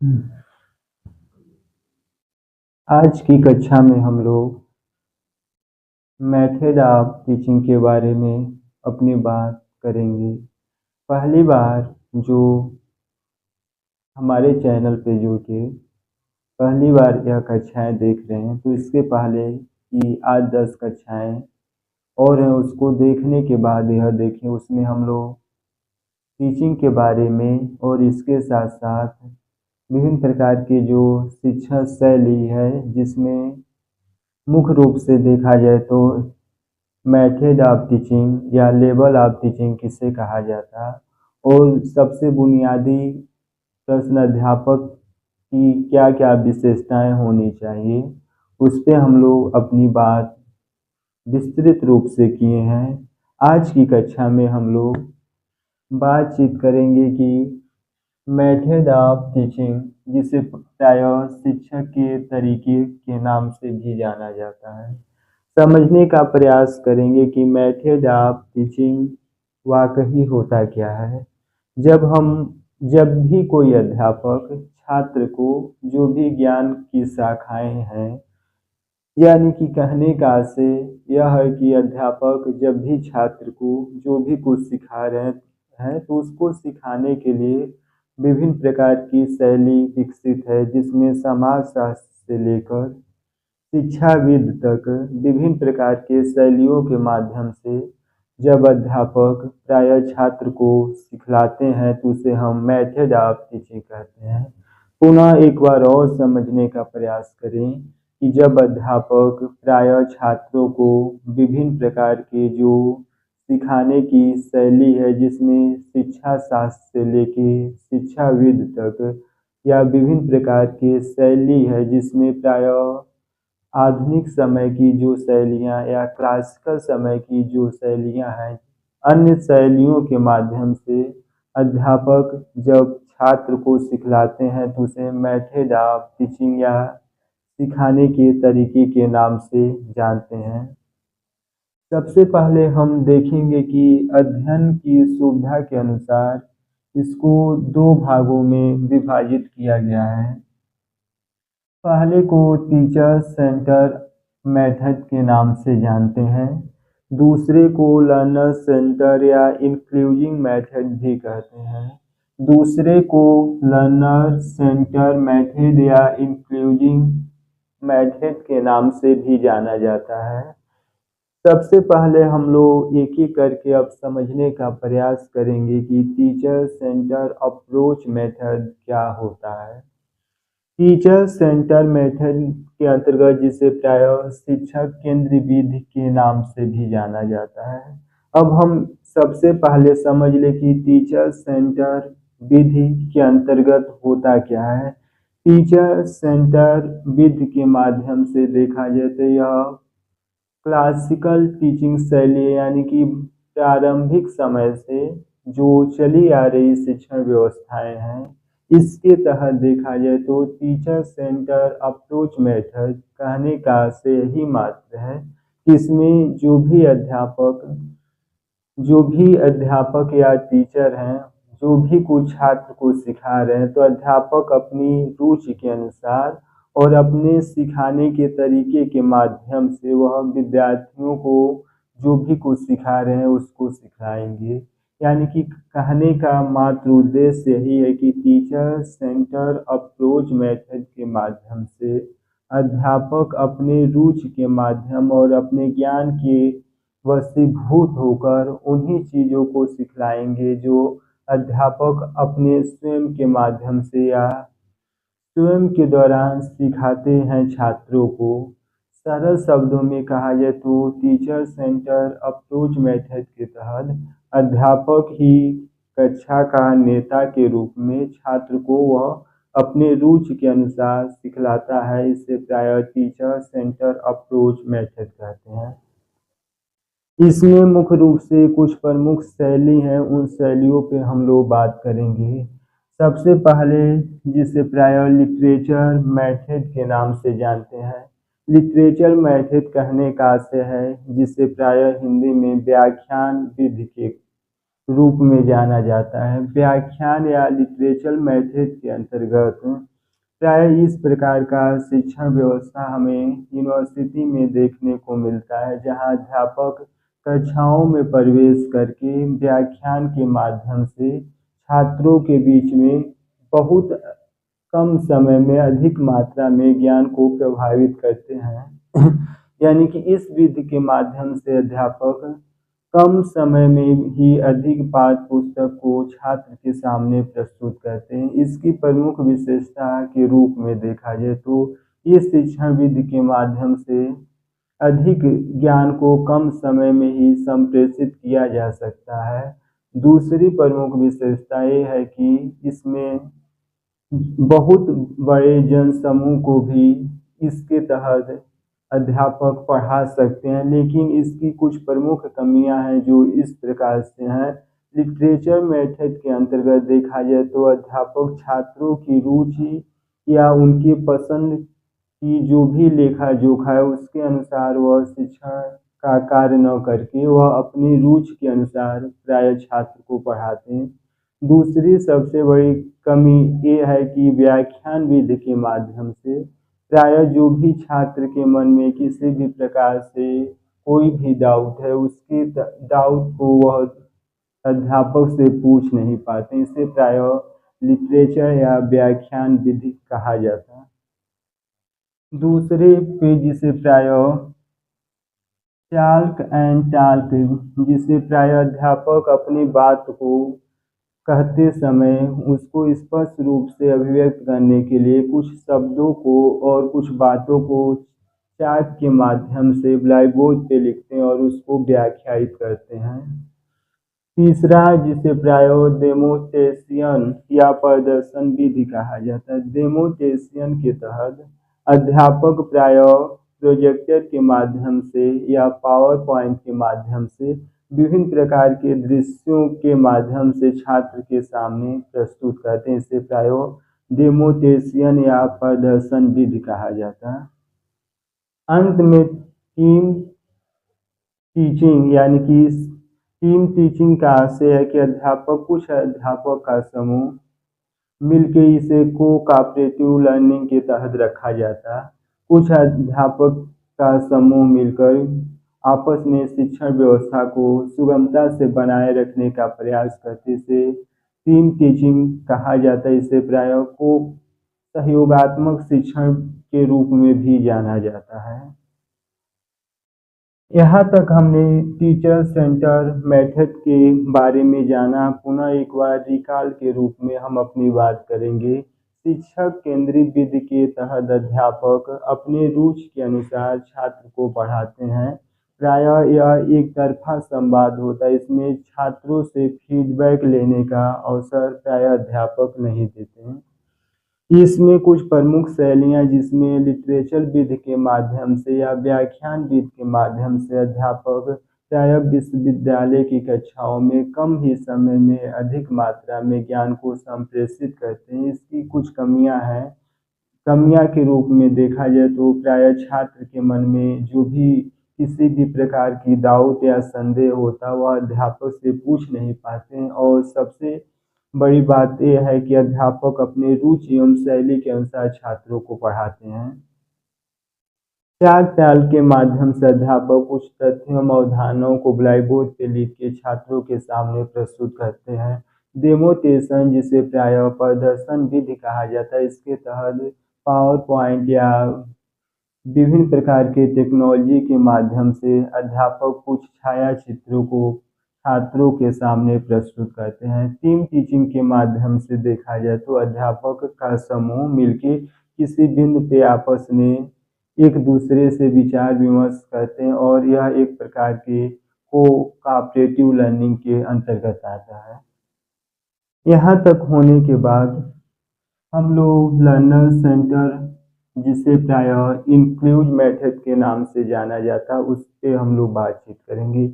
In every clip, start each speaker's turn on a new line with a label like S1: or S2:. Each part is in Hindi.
S1: आज की कक्षा में हम लोग मेथड ऑफ टीचिंग के बारे में अपनी बात करेंगे। पहली बार जो हमारे चैनल पे जो कि पहली बार यह कक्षाएं देख रहे हैं, तो इसके पहले की 8-10 कक्षाएं और हैं, उसको देखने के बाद यह देखें। उसमें हम लोग टीचिंग के बारे में और इसके साथ साथ विभिन्न प्रकार की जो शिक्षा शैली है, जिसमें मुख्य रूप से देखा जाए तो मेथड ऑफ टीचिंग या लेवल ऑफ टीचिंग किसे कहा जाता है, और सबसे बुनियादी प्रश्न अध्यापक की क्या क्या विशेषताएं होनी चाहिए, उस पे हम लोग अपनी बात विस्तृत रूप से किए हैं। आज की कक्षा में हम लोग बातचीत करेंगे कि मेथड ऑफ टीचिंग, जिसे प्रायः शिक्षक के तरीके के नाम से भी जाना जाता है, समझने का प्रयास करेंगे कि मेथड ऑफ टीचिंग वाकई होता क्या है। जब भी कोई अध्यापक छात्र को जो भी ज्ञान की शाखाएं हैं, यानी कि कहने का आशय यह है कि अध्यापक जब भी छात्र को जो भी कुछ सिखा रहे हैं, तो उसको सिखाने के लिए विभिन्न प्रकार की शैली विकसित है, जिसमें समाजशास्त्र से लेकर शिक्षाविद तक विभिन्न प्रकार के शैलियों के माध्यम से जब अध्यापक प्रायः छात्र को सिखलाते हैं, तो उसे हम मेथड ऑफ टीचिंग कहते हैं। पुनः एक बार और समझने का प्रयास करें कि जब अध्यापक प्रायः छात्रों को विभिन्न प्रकार के जो सिखाने की शैली है, जिसमें शिक्षा शास्त्र से लेके शिक्षाविद तक, या विभिन्न प्रकार के शैली है जिसमें प्रायः आधुनिक समय की जो शैलियाँ या क्लासिकल समय की जो शैलियाँ हैं, अन्य शैलियों के माध्यम से अध्यापक जब छात्र को सिखलाते हैं, तो उसे मेथड ऑफ टीचिंग या सिखाने के तरीके के नाम से जानते हैं। सबसे पहले हम देखेंगे कि अध्ययन की सुविधा के अनुसार इसको 2 भागों में विभाजित किया गया है। पहले को टीचर सेंटर मेथड के नाम से जानते हैं, दूसरे को लर्नर सेंटर या इंक्लूजिंग मेथड भी कहते हैं। दूसरे को लर्नर सेंटर मेथड या इंक्लूजिंग मेथड के नाम से भी जाना जाता है। सबसे पहले हम लोग एक एक करके अब समझने का प्रयास करेंगे कि टीचर सेंटर अप्रोच मेथड क्या होता है। टीचर सेंटर मेथड के अंतर्गत, जिसे प्रायः शिक्षक केंद्रीय विधि के नाम से भी जाना जाता है। अब हम सबसे पहले समझ ले कि टीचर सेंटर विधि के अंतर्गत होता क्या है। टीचर सेंटर विधि के माध्यम से देखा जाए तो यह क्लासिकल टीचिंग शैली, यानी कि प्रारंभिक समय से जो चली आ रही शिक्षण व्यवस्थाएं हैं, इसके तहत देखा जाए तो टीचर सेंटर अप्रोच मेथड कहने का से यही मात्र है कि इसमें जो भी अध्यापक या टीचर हैं, जो भी कुछ छात्र को सिखा रहे हैं, तो अध्यापक अपनी रुचि के अनुसार और अपने सिखाने के तरीके के माध्यम से वह विद्यार्थियों को जो भी कुछ सिखा रहे हैं उसको सिखाएंगे। यानी कि कहने का मात्र उद्देश्य यही है कि टीचर सेंटर अप्रोच मेथड के माध्यम से अध्यापक अपने रुचि के माध्यम और अपने ज्ञान के वशीभूत होकर उन्हीं चीज़ों को सिखलाएंगे जो अध्यापक अपने स्वयं के माध्यम से या स्वयं के दौरान सिखाते हैं छात्रों को। सरल शब्दों में कहा जाए तो टीचर सेंटर अप्रोच मेथड के तहत अध्यापक ही कक्षा का नेता के रूप में छात्र को वह अपने रुचि के अनुसार सिखलाता है। इसे प्रायः टीचर सेंटर अप्रोच मेथड कहते हैं। इसमें मुख्य रूप से कुछ प्रमुख शैली हैं, उन शैलियों पे हम लोग बात करेंगे। सबसे पहले जिसे प्रायः लिटरेचर मेथड के नाम से जानते हैं। लिटरेचर मेथड कहने का आशय है जिसे प्रायः हिंदी में व्याख्यान विधि के रूप में जाना जाता है। व्याख्यान या लिटरेचर मेथड के अंतर्गत प्राय इस प्रकार का शिक्षण व्यवस्था हमें यूनिवर्सिटी में देखने को मिलता है, जहां अध्यापक कक्षाओं में प्रवेश करके व्याख्यान के माध्यम से छात्रों के बीच में बहुत कम समय में अधिक मात्रा में ज्ञान को प्रभावित करते हैं। यानी कि इस विधि के माध्यम से अध्यापक कम समय में ही अधिक पाठ्य पुस्तक को छात्र के सामने प्रस्तुत करते हैं। इसकी प्रमुख विशेषता के रूप में देखा जाए तो इस शिक्षण विधि के माध्यम से अधिक ज्ञान को कम समय में ही संप्रेषित किया जा सकता है। दूसरी प्रमुख विशेषता ये है कि इसमें बहुत बड़े जनसमूह को भी इसके तहत अध्यापक पढ़ा सकते हैं, लेकिन इसकी कुछ प्रमुख कमियां हैं जो इस प्रकार से हैं। लिटरेचर मेथड के अंतर्गत देखा जाए तो अध्यापक छात्रों की रुचि या उनकी पसंद की जो भी लेखा जोखा है उसके अनुसार वह शिक्षण का कार्य न करके वह अपनी रुचि के अनुसार प्राय छात्र को पढ़ाते हैं। दूसरी सबसे बड़ी कमी ये है कि व्याख्यान विधि के माध्यम से प्राय जो भी छात्र के मन में किसी भी प्रकार से कोई भी डाउट है उसके डाउट को वह अध्यापक से पूछ नहीं पाते। इसे प्राय लिटरेचर या व्याख्यान विधि कहा जाता है। दूसरे पे जिसे प्राय चाल्क एंड टाल्क, जिसे प्राय अध्यापक अपनी बात को कहते समय उसको स्पष्ट रूप से अभिव्यक्त करने के लिए कुछ शब्दों को और कुछ बातों को चार्ट के माध्यम से ब्लैक बोर्ड पे लिखते हैं और उसको व्याख्यायित करते हैं। तीसरा जिसे प्राय डेमोटेशियन या प्रदर्शन विधि कहा जाता है। डेमोटेशियन के तहत अध्यापक प्राय प्रोजेक्टर के माध्यम से या पावर पॉइंट के माध्यम से विभिन्न प्रकार के दृश्यों के माध्यम से छात्र के सामने प्रस्तुत करते हैं। इसे प्राय डेमोटेशियन या प्रदर्शन विधि कहा जाता है। अंत में टीम टीचिंग, यानी कि टीम टीचिंग का आशय है कि कुछ अध्यापक का समूह मिलके इसे कोऑपरेटिव लर्निंग के तहत रखा जाता है। कुछ अध्यापक का समूह मिलकर आपस में शिक्षण व्यवस्था को सुगमता से बनाए रखने का प्रयास करते से टीम टीचिंग कहा जाता है। इसे प्राय को सहयोगात्मक शिक्षण के रूप में भी जाना जाता है। यहाँ तक हमने टीचर सेंटर मेथड के बारे में जाना। पुनः एक बार रिकॉल के रूप में हम अपनी बात करेंगे। शिक्षक केंद्रित विधि के तहत अध्यापक अपने रुचि के अनुसार छात्र को पढ़ाते हैं। प्राय यह एक तरफा संवाद होता है। इसमें छात्रों से फीडबैक लेने का अवसर प्राय अध्यापक नहीं देते हैं। इसमें कुछ प्रमुख शैलियाँ जिसमें लिटरेचर विधि के माध्यम से या व्याख्यान विधि के माध्यम से अध्यापक प्राय विश्वविद्यालय की कक्षाओं में कम ही समय में अधिक मात्रा में ज्ञान को संप्रेषित करते हैं। इसकी कुछ कमियां हैं। कमियां के रूप में देखा जाए तो प्राय छात्र के मन में जो भी किसी भी प्रकार की डाउट या संदेह होता वह अध्यापक से पूछ नहीं पाते हैं। और सबसे बड़ी बात यह है कि अध्यापक अपने रुचि एवं शैली के अनुसार छात्रों को पढ़ाते हैं। चार्ट टाल के माध्यम से अध्यापक कुछ तथ्यों एवं अवधारणाओं को ब्लैक बोर्ड पे लिख के छात्रों के सामने प्रस्तुत करते हैं। डेमोटेशन जिसे प्राय प्रदर्शन विधि कहा जाता है, इसके तहत पावर पॉइंट या विभिन्न प्रकार के टेक्नोलॉजी के माध्यम से अध्यापक कुछ छाया चित्रों को छात्रों के सामने प्रस्तुत करते हैं। टीम टीचिंग के माध्यम से देखा जाए तो अध्यापक का समूह मिलकर किसी बिंदु पे आपस में एक दूसरे से विचार विमर्श करते हैं और यह एक प्रकार के कोऑपरेटिव लर्निंग के अंतर्गत आता है। यहाँ तक होने के बाद हम लोग लर्नर सेंटर जिसे प्राय इंक्लूड मेथड के नाम से जाना जाता है उस पर हम लोग बातचीत करेंगे।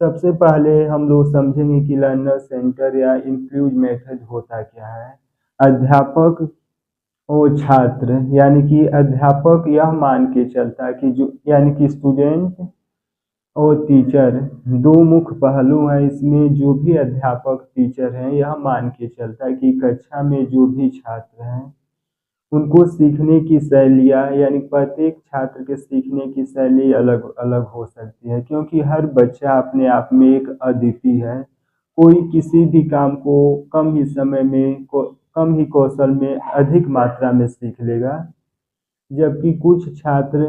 S1: सबसे पहले हम लोग समझेंगे कि लर्नर सेंटर या इंक्लूड मेथड होता क्या है। अध्यापक और छात्र यानी कि अध्यापक यह मान के चलता है कि जो यानी कि स्टूडेंट और टीचर दो मुख्य पहलू हैं। इसमें जो भी अध्यापक टीचर हैं यह मान के चलता है कि कक्षा में जो भी छात्र हैं उनको सीखने की शैलियाँ यानी प्रत्येक छात्र के सीखने की शैली अलग अलग हो सकती है, क्योंकि हर बच्चा अपने आप में एक अद्वितीय है। कोई किसी भी काम को कम ही समय में कम ही कौशल में अधिक मात्रा में सीख लेगा, जबकि कुछ छात्र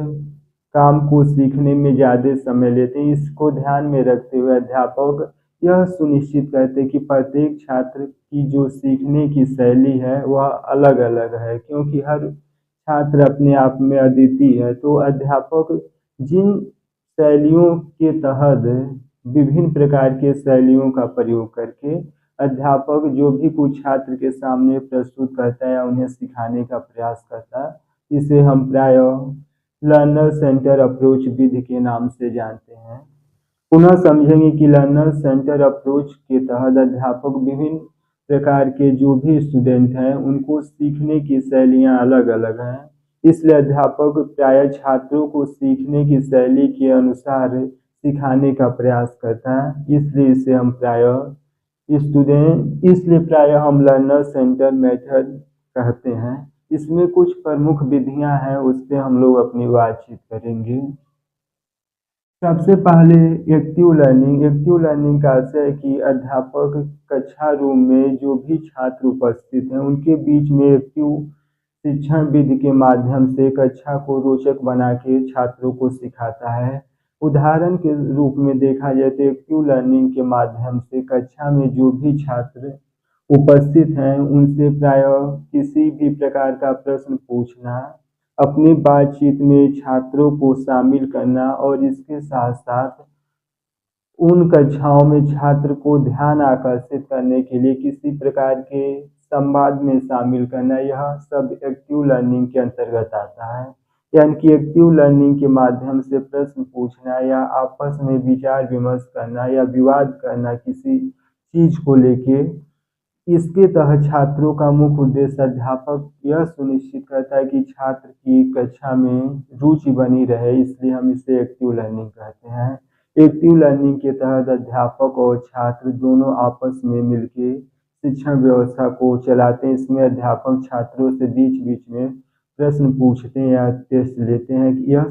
S1: काम को सीखने में ज़्यादा समय लेते हैं। इसको ध्यान में रखते हुए अध्यापक यह सुनिश्चित करते हैं कि प्रत्येक छात्र की जो सीखने की शैली है वह अलग अलग है, क्योंकि हर छात्र अपने आप में अद्वितीय है। तो अध्यापक जिन शैलियों के तहत विभिन्न प्रकार के शैलियों का प्रयोग करके अध्यापक जो भी कुछ छात्र के सामने प्रस्तुत करता है या उन्हें सिखाने का प्रयास करता है, इसे हम प्रायः लर्नर सेंटर अप्रोच विधि के नाम से जानते हैं। पुनः समझेंगे कि लर्नर सेंटर अप्रोच के तहत अध्यापक विभिन्न प्रकार के जो भी स्टूडेंट हैं उनको सीखने की शैलियाँ अलग अलग हैं, इसलिए अध्यापक प्रायः छात्रों को सीखने की शैली के अनुसार सिखाने का प्रयास करता है। इसलिए प्रायः हम लर्नर सेंटर मेथड कहते हैं। इसमें कुछ प्रमुख विधियां हैं, उस पर हम लोग अपनी बातचीत करेंगे। सबसे पहले एक्टिव लर्निंग का अर्थ है कि अध्यापक कक्षा रूम में जो भी छात्र उपस्थित हैं उनके बीच में एक्टिव शिक्षण विधि के माध्यम से कक्षा को रोचक बना के छात्रों को सिखाता है। उदाहरण के रूप में देखा जाए तो एक्टिव लर्निंग के माध्यम से कक्षा में जो भी छात्र उपस्थित हैं उनसे प्रायः किसी भी प्रकार का प्रश्न पूछना, अपनी बातचीत में छात्रों को शामिल करना और इसके साथ साथ उन कक्षाओं में छात्र को ध्यान आकर्षित करने के लिए किसी प्रकार के संवाद में शामिल करना, यह सब एक्टिव लर्निंग के अंतर्गत आता है। यानी कि एक्टिव लर्निंग के माध्यम से प्रश्न पूछना या आपस में विचार विमर्श करना या विवाद करना किसी चीज को लेके, इसके तहत छात्रों का मुख्य उद्देश्य अध्यापक यह सुनिश्चित करता है कि छात्र की कक्षा में रुचि बनी रहे, इसलिए हम इसे एक्टिव लर्निंग कहते हैं। एक्टिव लर्निंग के तहत अध्यापक और छात्र दोनों आपस में मिलकर शिक्षण व्यवस्था को चलाते हैं। इसमें अध्यापक छात्रों से बीच बीच में प्रश्न पूछते हैं या टेस्ट लेते हैं कि यह